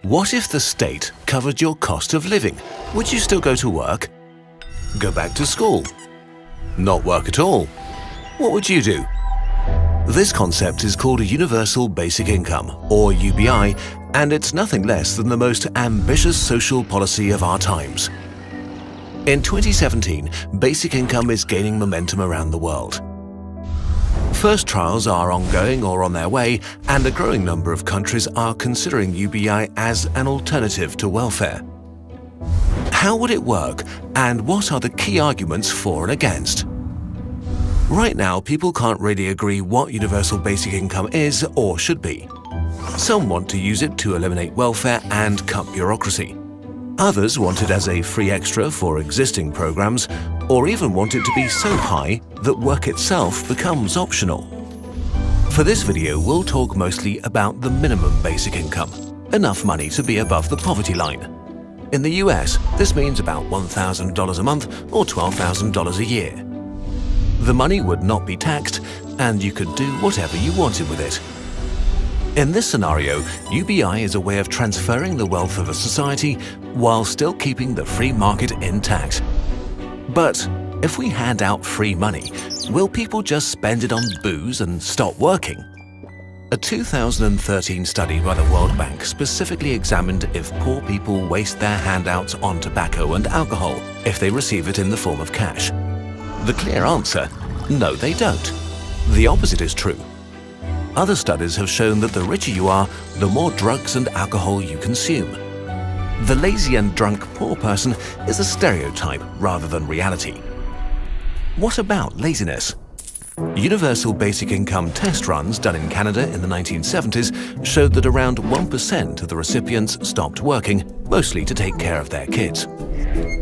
What if the state covered your cost of living? Would you still go to work? Go back to school? Not work at all? What would you do? This concept is called a Universal Basic Income, or UBI, and it's nothing less than the most ambitious social policy of our times. In 2017, basic income is gaining momentum around the world. First trials are ongoing or on their way, and a growing number of countries are considering UBI as an alternative to welfare. How would it work, and what are the key arguments for and against? Right now, people can't really agree what universal basic income is or should be. Some want to use it to eliminate welfare and cut bureaucracy. Others want it as a free extra for existing programs, or even want it to be so high that work itself becomes optional. For this video, we'll talk mostly about the minimum basic income, enough money to be above the poverty line. In the US, this means about $1,000 a month or $12,000 a year. The money would not be taxed, and you could do whatever you wanted with it. In this scenario, UBI is a way of transferring the wealth of a society while still keeping the free market intact. But if we hand out free money, will people just spend it on booze and stop working? A 2013 study by the World Bank specifically examined if poor people waste their handouts on tobacco and alcohol if they receive it in the form of cash. The clear answer: no, they don't. The opposite is true. Other studies have shown that the richer you are, the more drugs and alcohol you consume. The lazy and drunk poor person is a stereotype rather than reality. What about laziness? Universal basic income test runs done in Canada in the 1970s showed that around 1% of the recipients stopped working, mostly to take care of their kids.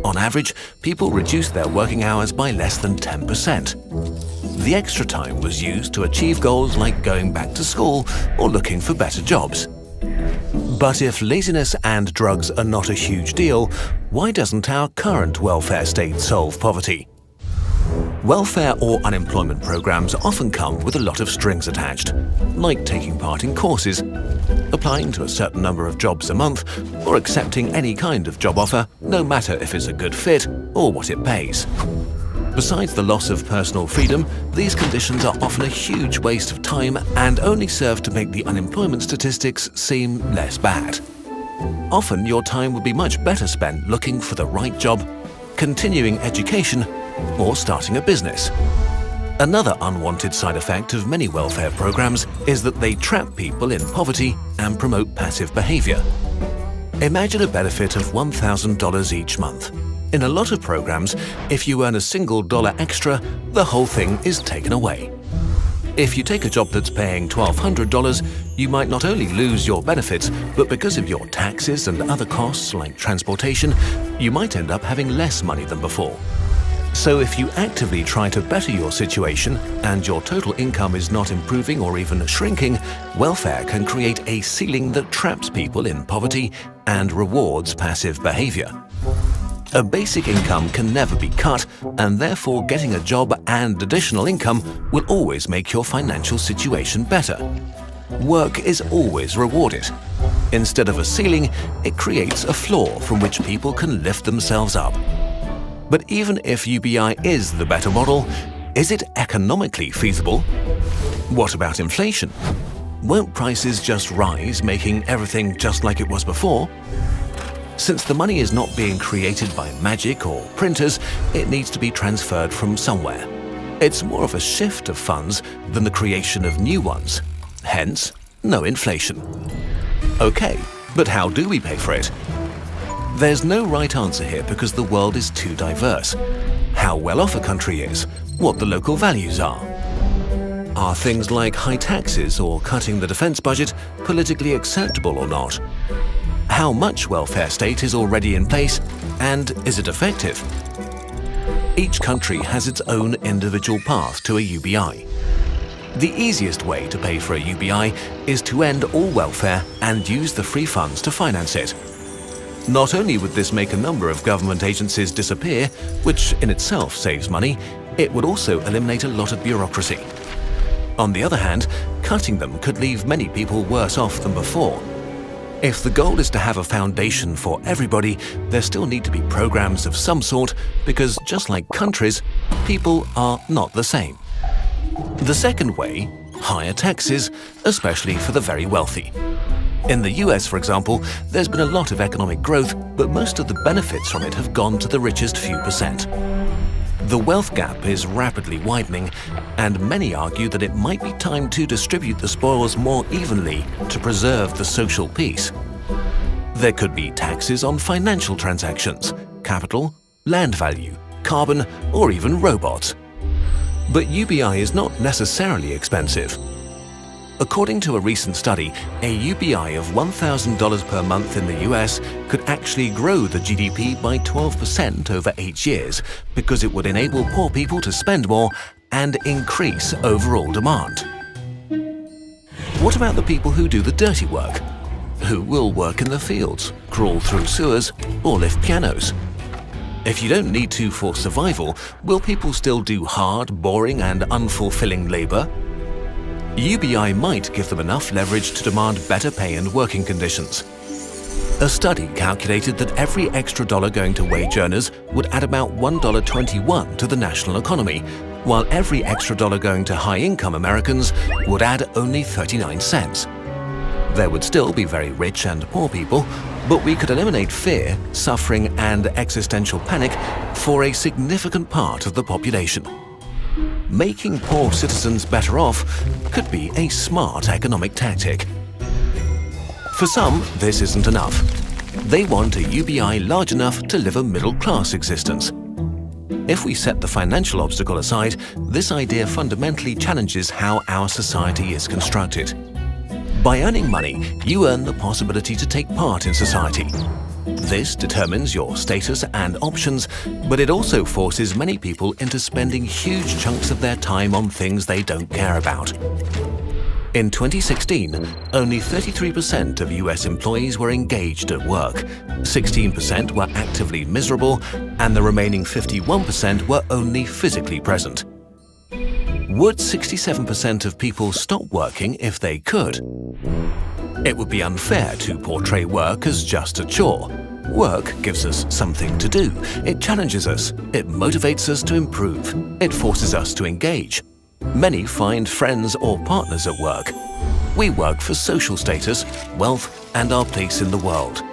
On average, people reduced their working hours by less than 10%. The extra time was used to achieve goals like going back to school or looking for better jobs. But if laziness and drugs are not a huge deal, why doesn't our current welfare state solve poverty? Welfare or unemployment programs often come with a lot of strings attached, like taking part in courses, applying to a certain number of jobs a month, or accepting any kind of job offer, no matter if it's a good fit or what it pays. Besides the loss of personal freedom, these conditions are often a huge waste of time and only serve to make the unemployment statistics seem less bad. Often your time would be much better spent looking for the right job, continuing education, or starting a business. Another unwanted side effect of many welfare programs is that they trap people in poverty and promote passive behavior. Imagine a benefit of $1,000 each month. In a lot of programs, if you earn a single dollar extra, the whole thing is taken away. If you take a job that's paying $1,200, you might not only lose your benefits, but because of your taxes and other costs like transportation, you might end up having less money than before. So if you actively try to better your situation and your total income is not improving or even shrinking, welfare can create a ceiling that traps people in poverty and rewards passive behavior. A basic income can never be cut, and therefore getting a job and additional income will always make your financial situation better. Work is always rewarded. Instead of a ceiling, it creates a floor from which people can lift themselves up. But even if UBI is the better model, is it economically feasible? What about inflation? Won't prices just rise, making everything just like it was before? Since the money is not being created by magic or printers, it needs to be transferred from somewhere. It's more of a shift of funds than the creation of new ones. Hence, no inflation. Okay, but how do we pay for it? There's no right answer here because the world is too diverse. How well off a country is, what the local values are. Are things like high taxes or cutting the defense budget politically acceptable or not? How much welfare state is already in place, and is it effective? Each country has its own individual path to a UBI. The easiest way to pay for a UBI is to end all welfare and use the free funds to finance it. Not only would this make a number of government agencies disappear, which in itself saves money, it would also eliminate a lot of bureaucracy. On the other hand, cutting them could leave many people worse off than before. If the goal is to have a foundation for everybody, there still need to be programs of some sort because just like countries, people are not the same. The second way, higher taxes, especially for the very wealthy. In the US, for example, there's been a lot of economic growth, but most of the benefits from it have gone to the richest few percent. The wealth gap is rapidly widening, and many argue that it might be time to distribute the spoils more evenly to preserve the social peace. There could be taxes on financial transactions, capital, land value, carbon, or even robots. But UBI is not necessarily expensive. According to a recent study, a UBI of $1,000 per month in the US could actually grow the GDP by 12% over 8 years because it would enable poor people to spend more and increase overall demand. What about the people who do the dirty work? Who will work in the fields, crawl through sewers, or lift pianos? If you don't need to for survival, will people still do hard, boring, and unfulfilling labor? UBI might give them enough leverage to demand better pay and working conditions. A study calculated that every extra dollar going to wage earners would add about $1.21 to the national economy, while every extra dollar going to high-income Americans would add only 39 cents. There would still be very rich and poor people, but we could eliminate fear, suffering, and existential panic for a significant part of the population. Making poor citizens better off could be a smart economic tactic. For some, this isn't enough. They want a UBI large enough to live a middle-class existence. If we set the financial obstacle aside, this idea fundamentally challenges how our society is constructed. By earning money, you earn the possibility to take part in society. This determines your status and options, but it also forces many people into spending huge chunks of their time on things they don't care about. In 2016, only 33% of US employees were engaged at work, 16% were actively miserable, and the remaining 51% were only physically present. Would 67% of people stop working if they could? It would be unfair to portray work as just a chore. Work gives us something to do. It challenges us. It motivates us to improve. It forces us to engage. Many find friends or partners at work. We work for social status, wealth, and our place in the world.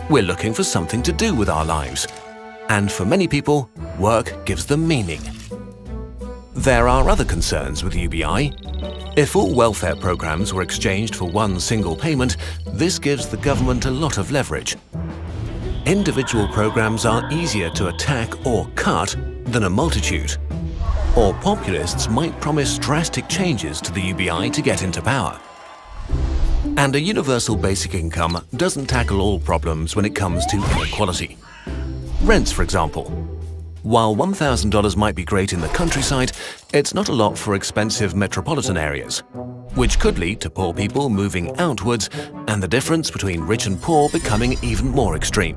We're looking for something to do with our lives. And for many people, work gives them meaning. There are other concerns with UBI. If all welfare programs were exchanged for one single payment, this gives the government a lot of leverage. Individual programs are easier to attack or cut than a multitude. Or populists might promise drastic changes to the UBI to get into power. And a universal basic income doesn't tackle all problems when it comes to inequality. Rents, for example. While $1,000 might be great in the countryside, it's not a lot for expensive metropolitan areas, which could lead to poor people moving outwards and the difference between rich and poor becoming even more extreme.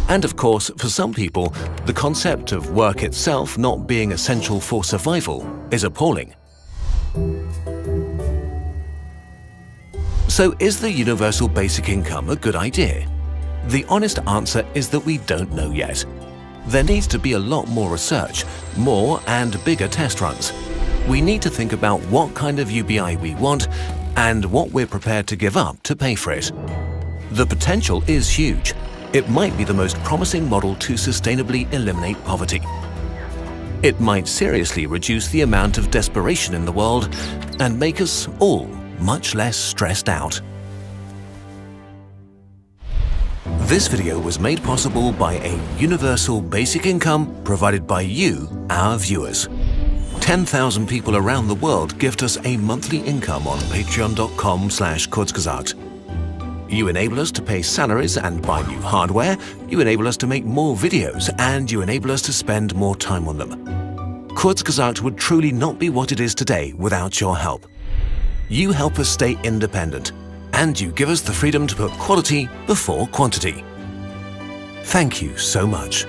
And of course, for some people, the concept of work itself not being essential for survival is appalling. So is the universal basic income a good idea? The honest answer is that we don't know yet. There needs to be a lot more research, more and bigger test runs. We need to think about what kind of UBI we want and what we're prepared to give up to pay for it. The potential is huge. It might be the most promising model to sustainably eliminate poverty. It might seriously reduce the amount of desperation in the world and make us all much less stressed out. This video was made possible by a universal basic income provided by you, our viewers. 10,000 people around the world gift us a monthly income on patreon.com/Kurzgesagt. You enable us to pay salaries and buy new hardware, you enable us to make more videos, and you enable us to spend more time on them. Kurzgesagt would truly not be what it is today without your help. You help us stay independent, and you give us the freedom to put quality before quantity. Thank you so much.